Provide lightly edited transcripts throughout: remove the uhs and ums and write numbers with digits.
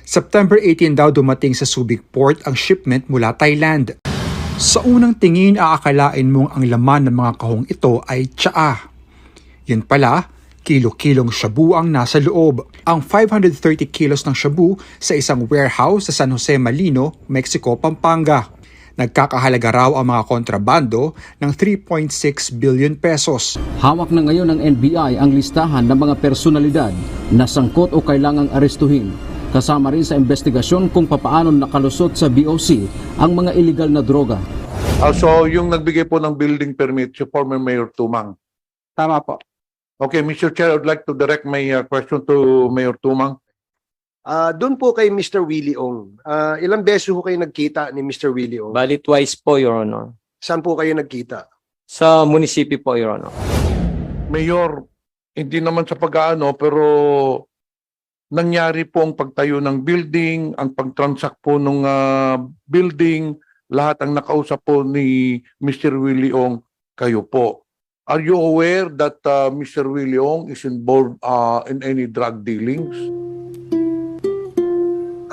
September 18 daw dumating sa Subic Port ang shipment mula Thailand. Sa unang tingin, aakalain mong ang laman ng mga kahong ito ay tsaa. Yun pala, kilo-kilong shabu ang nasa loob. Ang 530 kilos ng shabu sa isang warehouse sa San Jose Malino, Mexico, Pampanga. Nagkakahalaga raw ang mga kontrabando ng 3.6 billion pesos. Hawak na ngayon ng NBI ang listahan ng mga personalidad na sangkot o kailangang arestuhin. Kasama rin sa investigasyon kung papaano nakalusot sa BOC ang mga illegal na droga. So yung nagbigay po ng building permit, si former Mayor Tumang. Tama po. Okay, Mr. Chair, I would like to direct my question to Mayor Tumang. Doon po kay Mr. Willie Ong. Ilang beses po kayo nagkita ni Mr. Willie Ong? Bali twice po, Your Honor. Saan po kayo nagkita? Sa munisipyo po, Your Honor. Mayor, hindi naman sa pag-aano, pero nangyari po ang pagtayo ng building, ang pag-transact po ng building, lahat ang nakausap po ni Mr. Willie Ong, kayo po. Are you aware that Mr. Willie Ong is involved in any drug dealings?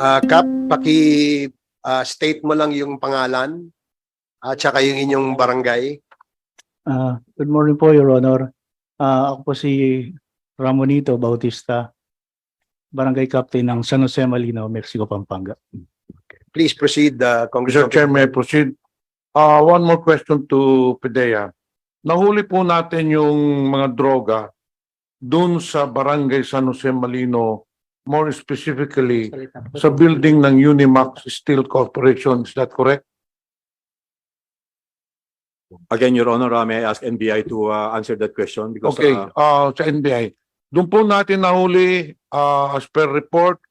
Kap, paki-state mo lang yung pangalan at saka yung inyong barangay. Good morning po, Your Honor. Ako po si Ramonito Bautista, Barangay Captain ng San Jose Malino, Mexico, Pampanga. Please proceed, Mr. Congressman. Chair, may I proceed? One more question to PDEA. Nahuli po natin yung mga droga dun sa Barangay San Jose Malino, more specifically sa building ng Unimax Steel Corporation. Is that correct? Again, Your Honor, may I ask NBI to answer that question? Because, Okay, sa NBI. Doon po natin nahuli, as per report,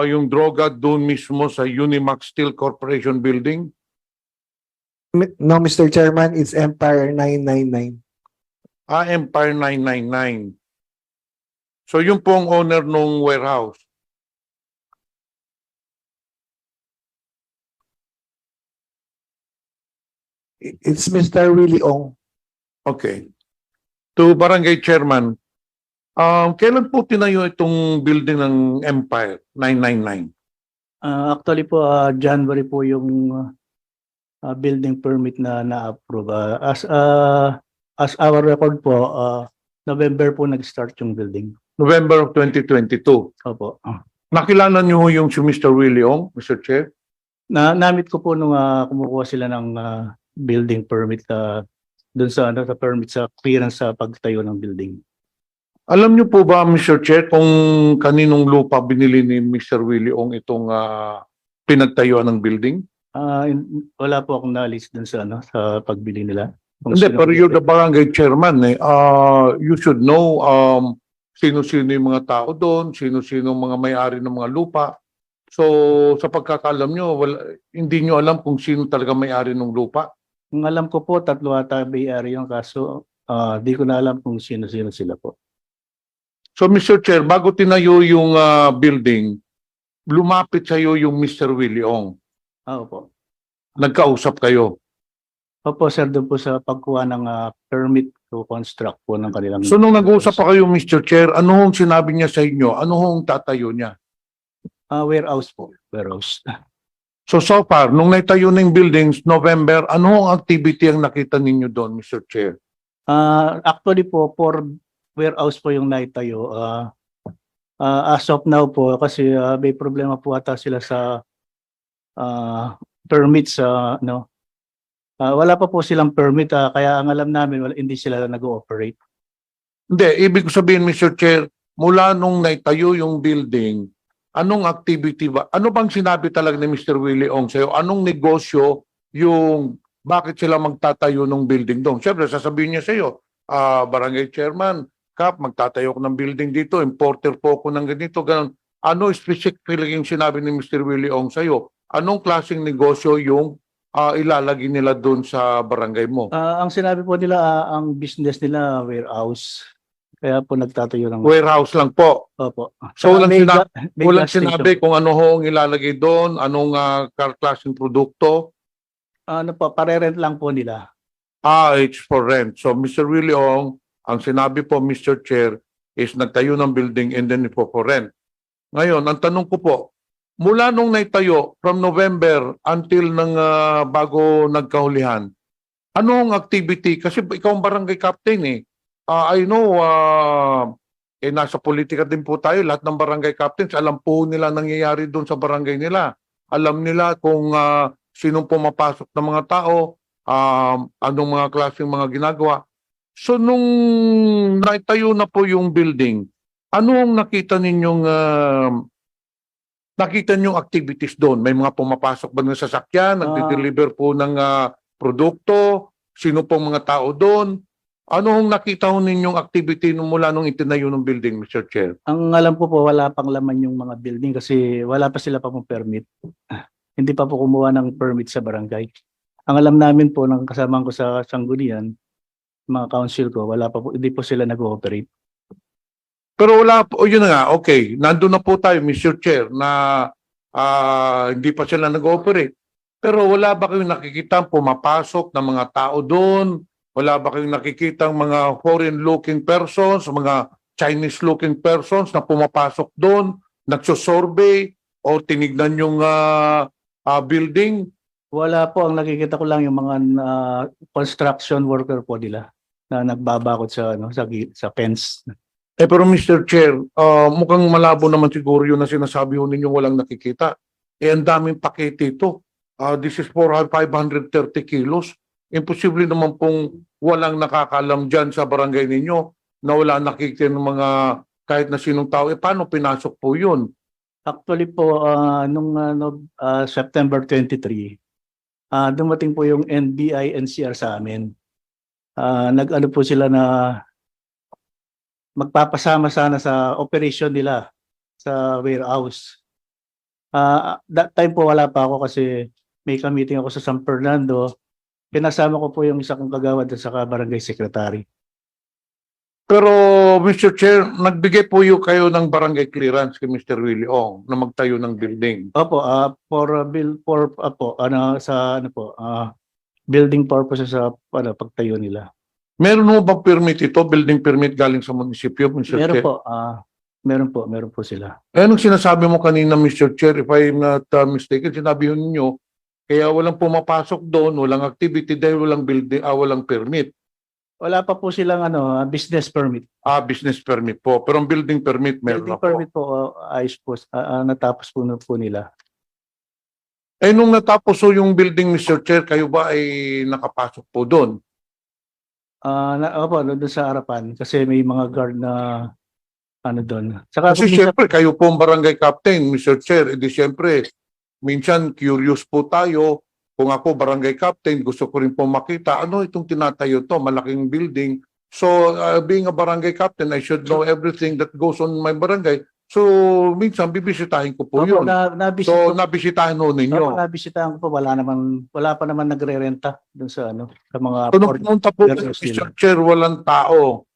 yung droga doon mismo sa Unimax Steel Corporation building. No, Mr. Chairman, it's Empire 999. Empire 999. So yung pong owner nung warehouse. It's Mr. Willie Ong. Okay. To Barangay Chairman, kailan po tinayo itong building ng Empire 999? Actually po, January po yung building permit na na-approve. As our record po, November po nag-start yung building. November of 2022. Opo. Nakilala niyo yung si Mr. Willie Ong, Mr. Chair? Namit ko po nung kumukuha sila ng building permit doon sa sa permit sa clearance sa pagtayo ng building. Alam niyo po ba, Mr. Chair, kung kaninong lupa binili ni Mr. Willie Ong itong pinagtayuan ng building? Wala po akong knowledge doon sa sa pagbili nila. Kung Hindi, sino pero bili. you're the barangay chairman. You should know sino-sino yung mga tao doon, sino-sino mga may-ari ng mga lupa. So, sa pagkakalam nyo, hindi nyo alam kung sino talaga may-ari ng lupa. Ang alam ko po, 3 ata may-ari yung kaso. Di ko na alam kung sino-sino sila po. So, Mr. Chair, bago tinayo yung building, lumapit sa'yo yung Mr. Willie Ong. Opo. Nagkausap kayo. Opo, sir, doon po sa pagkuha ng permit to construct po ng kanilang... So, nung nag-uusap pa kayo, Mr. Chair, ano hong sinabi niya sa inyo? Ano hong tatayo niya? Warehouse po. Warehouse. So far, nung naitayo ng buildings, November, ano hong activity ang nakita ninyo doon, Mr. Chair? Actually po, for warehouse po yung naitayo. As of now po, kasi may problema po ata sila sa permits. Wala pa po silang permit, kaya ang alam namin, hindi sila nag-ooperate. Hindi, ibig ko sabihin, Mr. Chair, mula nung naitayo yung building, anong activity ba? Ano bang sinabi talaga ni Mr. Willie Ong sa'yo? Anong negosyo yung bakit sila magtatayo ng building doon? Siyempre, sasabihin niya sa'yo, barangay chairman, Kap, magtatayo ko ng building dito, importer po ako ng ganito, ganun. Ano specifically yung sinabi ni Mr. Willie Ong sa'yo? Anong klaseng negosyo yung ilalagay nila doon sa barangay mo? Ang sinabi po nila, ang business nila, warehouse. Kaya po nagtatayo ng... Warehouse lang po. Opo. So, May walang gas station sinabi po. kung ano hong ilalagay doon, anong klaseng produkto. Ano po, pare-rent lang po nila. It's for rent. So, Mr. Willie Ong, ang sinabi po, Mr. Chair, is nagtayo ng building and then ipo for rent. Ngayon, ang tanong ko po, mula nung naitayo from November until bago nagkahulihan, anong activity? Kasi ikaw ang barangay captain eh. I know, nasa politika din po tayo, lahat ng barangay captains, alam po nila nangyayari doon sa barangay nila. Alam nila kung sinong pumapasok ng mga tao, anong mga klaseng mga ginagawa. So nung naitayo na po yung building, ano ang nakita ninyong activities doon? May mga pumapasok ba ng sasakyan, nagde-deliver po ng produkto, sino pong mga tao doon? Ano ang nakita ho ninyong activity mula nung itinayo ng building, Mr. Chair? Ang alam ko po, wala pang laman yung mga building kasi wala pa sila pa pong permit. Hindi pa po kumuha ng permit sa barangay. Ang alam namin po ng kasama ko sa Sanggunian, mga council ko, wala pa po, hindi po sila nag-ooperate. Pero wala po, yun na nga, okay, nandun na po tayo, Mr. Chair, na hindi pa sila nag-ooperate. Pero wala ba kayong nakikita pumapasok ng mga tao doon? Wala ba kayong nakikita mga foreign-looking persons, mga Chinese-looking persons na pumapasok doon, nagsosurvey o tinignan yung building? Wala po, ang nakikita ko lang yung mga construction worker po nila na nagbabakot sa sa fence. Pero Mr. Chair, mukhang malabo naman siguro yun na sinasabi ho ninyo walang nakikita. Ang daming pakete ito. This is for 530 kilos. Imposible naman pong walang nakakalam dyan sa barangay ninyo na wala nakikita ng mga kahit na sinong tao. Paano pinasok po yun? Actually po, nung September 23, dumating po yung NBI NCR sa amin. Nag-ano po sila na magpapasama sana sa operation nila sa warehouse. That time po wala pa ako kasi may meeting ako sa San Fernando. Pinasama ko po yung isa kong kagawad at saka barangay secretary. Pero Mr. Chair, nagbigay po kayo ng barangay clearance kay Mr. Willie Ong na magtayo ng building. Opo, building purposes sa pagtayo nila. Meron mo bang permit ito, building permit galing sa munisipyo, Mr. Meron Chair? po, meron po sila. Anong sinasabi mo kanina, Mr. Chair, if I'm not mistaken, sinabi ninyo, kaya walang pumapasok doon, walang activity dahil walang building, walang permit. Wala pa po silang business permit. Business permit po. Pero ang building permit meron Building na po. permit po, ayos po, natapos po nila. Nung natapos po yung building, Mr. Chair, kayo ba ay nakapasok po doon? Opo, doon sa harapan kasi may mga guard na doon. Saka Kasi minsan- siyempre, kayo po ang barangay captain, Mr. Chair. Edi siyempre, minsan curious po tayo. Kung ako barangay captain, gusto ko rin po makita, ano itong tinatayo to, malaking building. So, being a barangay captain, I should know everything that goes on my barangay. So, minsan bibisitahin ko po Opo, yun. So, nabisita nabisitahin ho ninyo. nabisitahan ko po, wala pa naman nagre-renta doon sa sa mga So, nung pumunta po, Yes, Mr. Chair, walang tao.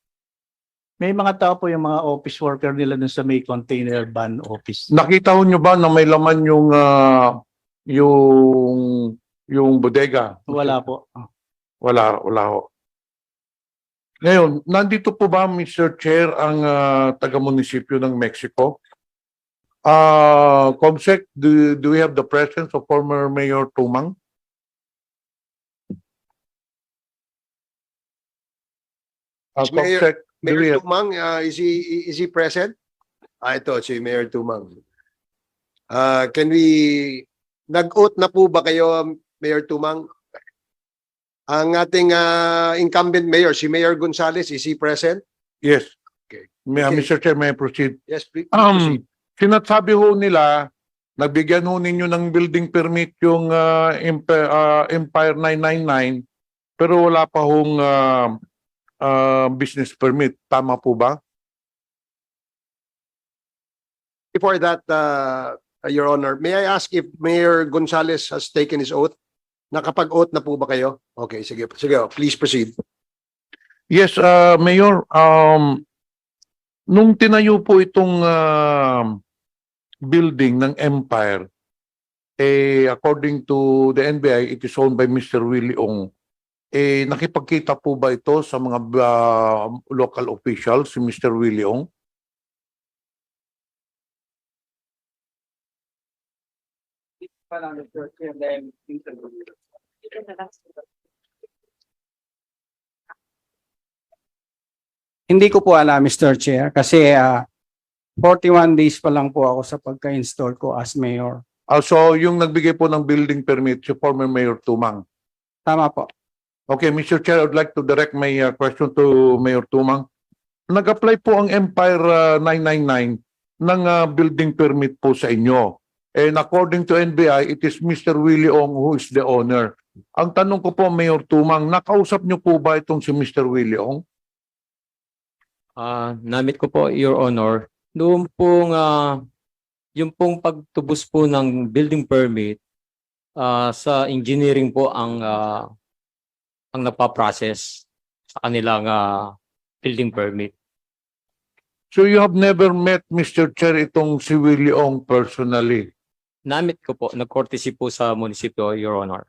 may mga tao po yung mga office worker nila doon sa may container van office. Nakita ho nyo ba na may laman yung bodega? Wala po. Wala ho. Ngayon, nandito po ba, Mr. Chair, ang taga-munisipyo ng Mexico? Comsec, do we have the presence of former Mayor Tumang? Comsec, do we Mayor have? Tumang, is he present? Ito si Mayor Tumang. Nag-oath na po ba kayo, Mayor Tumang? Ang ating incumbent mayor, si Mayor Gonzales, is he present? Yes. Okay. Mr. Chair, may I proceed? Yes, please. Proceed. Sinasabi ho nila, nagbigyan ho ninyo ng building permit yung Empire 999, pero wala pa hong business permit. Tama po ba? Before that, Your Honor, may I ask if Mayor Gonzales has taken his oath? Nakapag-oath na po ba kayo? Okay, sige. Sige, please proceed. Yes, Mayor. Nung tinayo po itong building ng Empire, according to the NBI, it is owned by Mr. Willie Ong. Nakipagkita po ba ito sa mga local officials, si Mr. Willie Ong? Hindi ko po alam, Mr. Chair, kasi 41 days pa lang po ako sa pagka-install ko as mayor. So yung nagbigay po ng building permit, si former Mayor Tumang. Tama po. Okay, Mr. Chair, I'd like to direct my question to Mayor Tumang. Nag-apply po ang Empire 999 ng building permit po sa inyo. And according to NBI, it is Mr. Willie Ong who is the owner. Ang tanong ko po, Mayor Tumang, nakausap niyo po ba itong si Mr. Willie Ong? Namit ko po, Your Honor, noong pong, yung pong pagtubos po ng building permit, sa engineering po ang nagpa-process sa kanilang building permit. So you have never met Mr. Chair itong si Willie Ong personally? Namit ko po, nag-courtesy po sa munisipyo, Your Honor.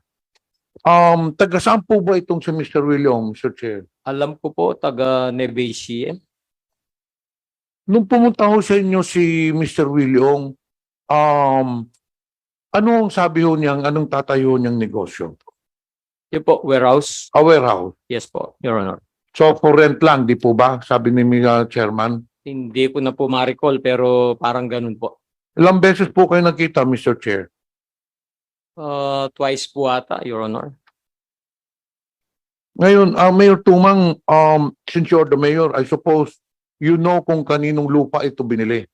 Taga saan po ba itong si Mr. Willie Ong, Mr. Chair? Alam ko po, taga Nevesia. Nung pumunta ho sa inyo si Mr. Willie Ong, ano ang sabi ho niyang, anong tatayo niyang negosyo? Yun po, warehouse. A warehouse. Yes po, Your Honor. So for rent lang, di po ba? Sabi ni Chairman. Hindi ko na po ma-recall pero parang ganun po. Ilang beses po kayo nakita, Mr. Chair? Twice po ata, Your Honor. Ngayon, Mayor Tumang, since you're the mayor, I suppose, you know kung kaninong lupa ito binili.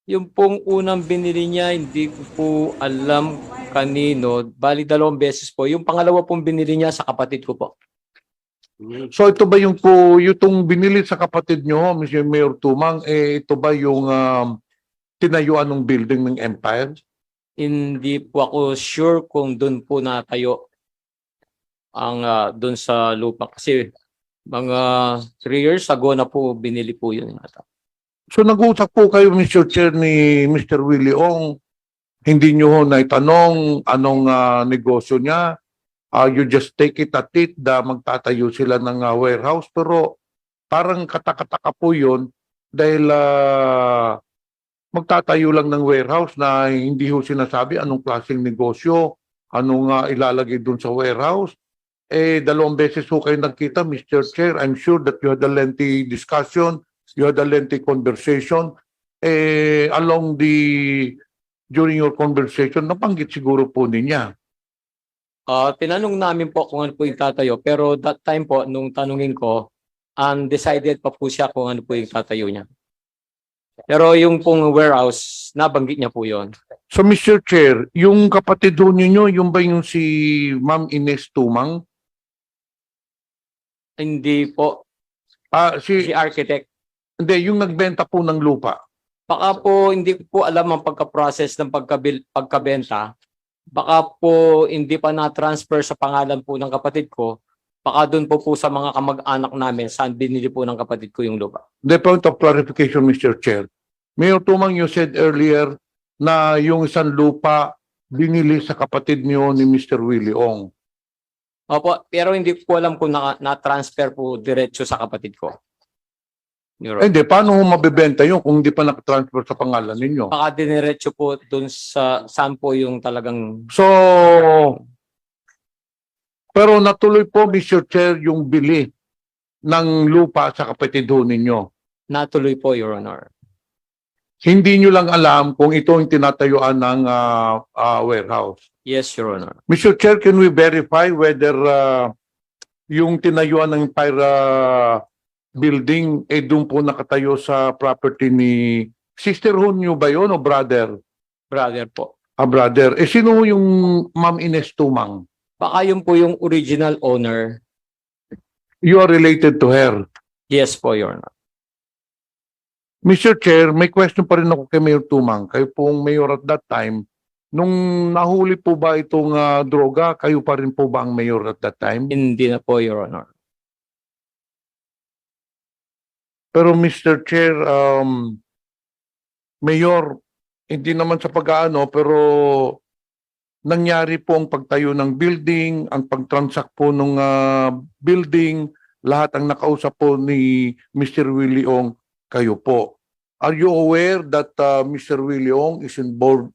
Yung pong unang binili niya, hindi ko po alam kanino. Bali, 2 beses po. Yung pangalawa pong binili niya sa kapatid ko po. So ito ba yung po, yung binili sa kapatid nyo, Mr. Mayor Tumang, ito ba yung tinayuan ng building ng Empire? Hindi po ako sure kung doon po natayo ang doon sa lupa. Kasi mga 3 years ago na po binili po yun. So nag-usap po kayo, Mr. Chair, ni Mr. Willie Ong, hindi nyo ho naitanong anong negosyo niya. You just take it at it na magtatayo sila ng warehouse. Pero parang katakataka po yun dahil magtatayo lang ng warehouse na hindi ho sinasabi anong klaseng negosyo, anong ilalagay dun sa warehouse. 2 beses ho kayo nagkita, Mr. Chair. I'm sure that you had a lengthy discussion, you had a lengthy conversation. During your conversation, nabanggit siguro po niya. Tinanong namin po kung ano po yung tatayo. Pero that time po, nung tanungin ko, undecided pa po siya kung ano po yung tatayo niya. Pero yung pong warehouse, nabanggit niya po yon. So Mr. Chair, yung kapatid ho ninyo, yung ba yung si Ma'am Ines Tumang? Hindi po. Si Si architect. Hindi, yung nagbenta po ng lupa. Baka po hindi ko po alam ang pagka-process ng pagkabenta. Baka po hindi pa na-transfer sa pangalan po ng kapatid ko. Baka doon po sa mga kamag-anak namin saan binili po ng kapatid ko yung lupa. The point of clarification, Mr. Chair. Mayor Tumang, you said earlier na yung isang lupa binili sa kapatid niyo ni Mr. Willie Ong. Opo, pero hindi ko alam kung na-transfer po diretso sa kapatid ko. Your Honor. Hindi, paano ho mabibenta yun kung hindi pa nakatransfer sa pangalan ninyo? Baka diniretso po doon sa saan po yung talagang So, pero natuloy po, Mr. Chair, yung bili ng lupa sa kapatid ho ninyo. natuloy po, Your Honor. Hindi nyo lang alam kung ito yung tinatayuan ng warehouse. Yes, Your Honor. Mr. Chair, can we verify whether yung tinayuan ng Empire building doon po nakatayo sa property ni sister ho nyo ba yun o brother? Brother po. Brother. Sino ho yung Ma'am Ines Tumang? Baka yun po yung original owner. You are related to her. Yes po, Your Honor. Mr. Chair, may question pa rin ako kay Mayor Tumang. Kayo pong mayor at that time. Nung nahuli po ba itong droga, kayo pa rin po ba ang mayor at that time? Hindi na po, Your Honor. Pero Mr. Chair, Mayor, hindi naman sa pag-aano, pero nangyari po ang pagtayo ng building, ang pag-transact po ng building, lahat ang nakausap po ni Mr. Willie Ong, kayo po. Are you aware that Mr. Willie Ong is involved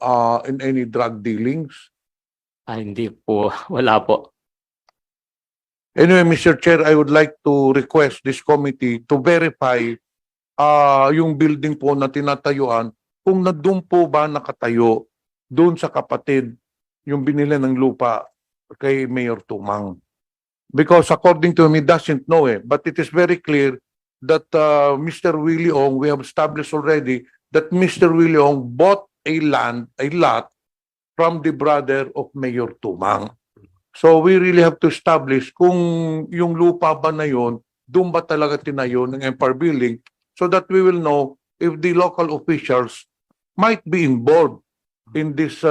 in any drug dealings? Hindi po, wala po. Anyway, Mr. Chair, I would like to request this committee to verify yung building po na tinatayuan kung na doon po ba nakatayo doon sa kapatid yung binili ng lupa kay Mayor Tumang. Because according to him, he doesn't know but it is very clear that Mr. Willie Ong, we have established already that Mr. Willie Ong bought a lot from the brother of Mayor Tumang. So we really have to establish kung yung lupa ba na yun, doon ba talaga tinayo ng Empire Building so that we will know if the local officials might be involved in this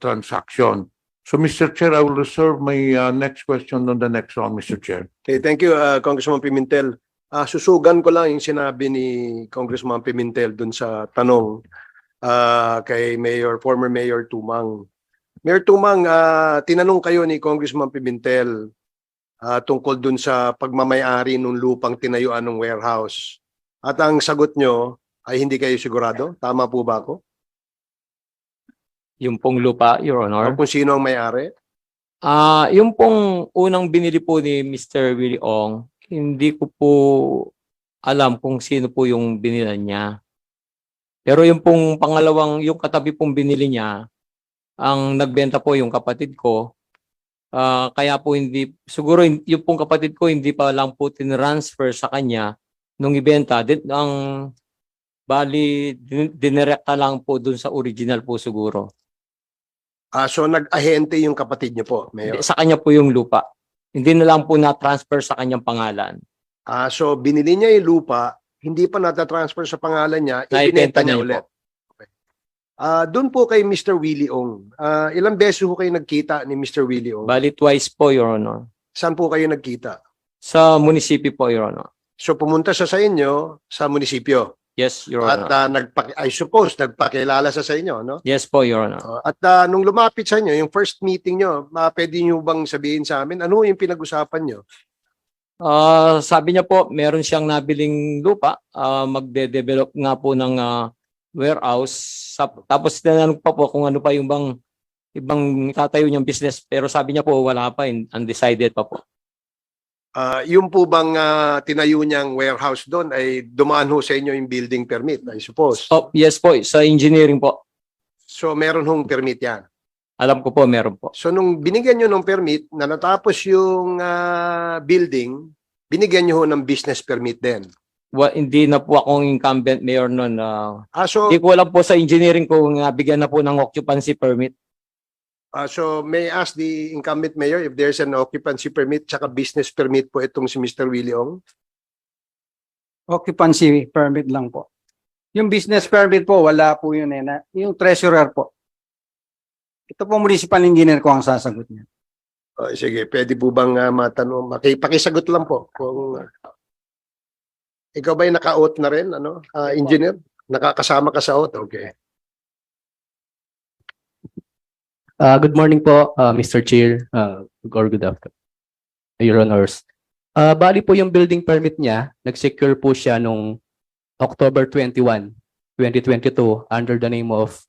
transaction. So Mr. Chair, I will reserve my next question on the next round, Mr. Chair. Okay, thank you, Congressman Pimentel. Susugan ko lang yung sinabi ni Congressman Pimentel dun sa tanong kay former Mayor Tumang. Mayor Tumang, tinanong kayo ni Congressman Pimentel tungkol dun sa pagmamayari ng lupang tinayuan ng warehouse. At ang sagot nyo ay hindi kayo sigurado? Tama po ba ako? Yung pong lupa, Your Honor. O kung sino ang may-ari? Yung pong unang binili po ni Mr. Willie Ong, hindi ko po alam kung sino po yung binila niya. Pero yung pong pangalawang, yung katabi pong binili niya, ang nagbenta po yung kapatid ko. Kaya po hindi, siguro yung pong kapatid ko hindi pa lang po tinransfer sa kanya nung ibenta. Bali, dinirekta lang po dun sa original po siguro. So nag-ahente yung kapatid niyo po, Mayor? Sa kanya po yung lupa. Hindi na lang po na-transfer sa kanyang pangalan. So binili niya yung lupa, hindi pa nata-transfer sa pangalan niya, ibinenta niya ulit. Okay. Doon po kay Mr. Willie Ong, ilang beses po kayo nagkita ni Mr. Willie Ong? Bali, twice po, Your Honor. Saan po kayo nagkita? Sa munisipyo po, Your Honor. So pumunta siya sa inyo sa munisipyo. Yes, Your At Honor. I suppose nagpakilala siya sa inyo, no? Yes po, Your Honor. At nung lumapit sa inyo, yung first meeting nyo, pwede nyo bang sabihin sa amin, ano yung pinag-usapan nyo? Sabi niya po, meron siyang nabiling lupa, magde-develop nga po ng warehouse. Tapos tinanong pa po kung ano pa yung ibang tatayo niyang business. Pero sabi niya po, wala pa, undecided pa po. Yung po bang tinayo niyang warehouse doon ay dumaan ho sa inyo yung building permit, I suppose? Oh, yes po, sa engineering po. So meron hong permit yan? Alam ko po, meron po. So nung binigyan nyo ng permit, na natapos yung building, binigyan nyo ho ng business permit din? Hindi na po akong incumbent mayor noon. So Hindi ko alam po sa engineering kung bigyan na po ng occupancy permit. So may I ask the incumbent mayor if there's an occupancy permit tsaka business permit po itong si Mr. Willie Ong? Occupancy permit lang po. Yung business permit po, wala po yun yung treasurer po. Ito po municipal engineer ko ang sasagot niya. Sige, pwede po bang matanong, pakisagot lang po kung ikaw ba'y naka-oath na rin, engineer? Nakakasama ka sa oath? Okay. Good morning po, Mr. Chair, or good afternoon, Your Honors. Bali po yung building permit niya, nag-secure po siya nung October 21, 2022 under the name of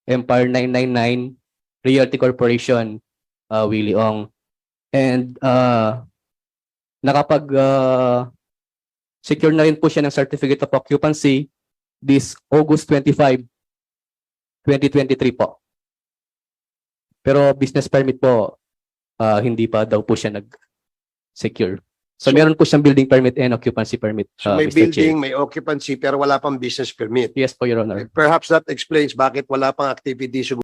Empire 999 Realty Corporation, Willie Ong. And secure na rin po siya ng Certificate of Occupancy this August 25, 2023 po. Pero business permit po, hindi pa daw po siya nag-secure. So meron po siyang building permit and occupancy permit, So may Mr. building, Chair. may occupancy, pero wala pang business permit. Yes po, Your Honor. Perhaps that explains bakit wala pang activity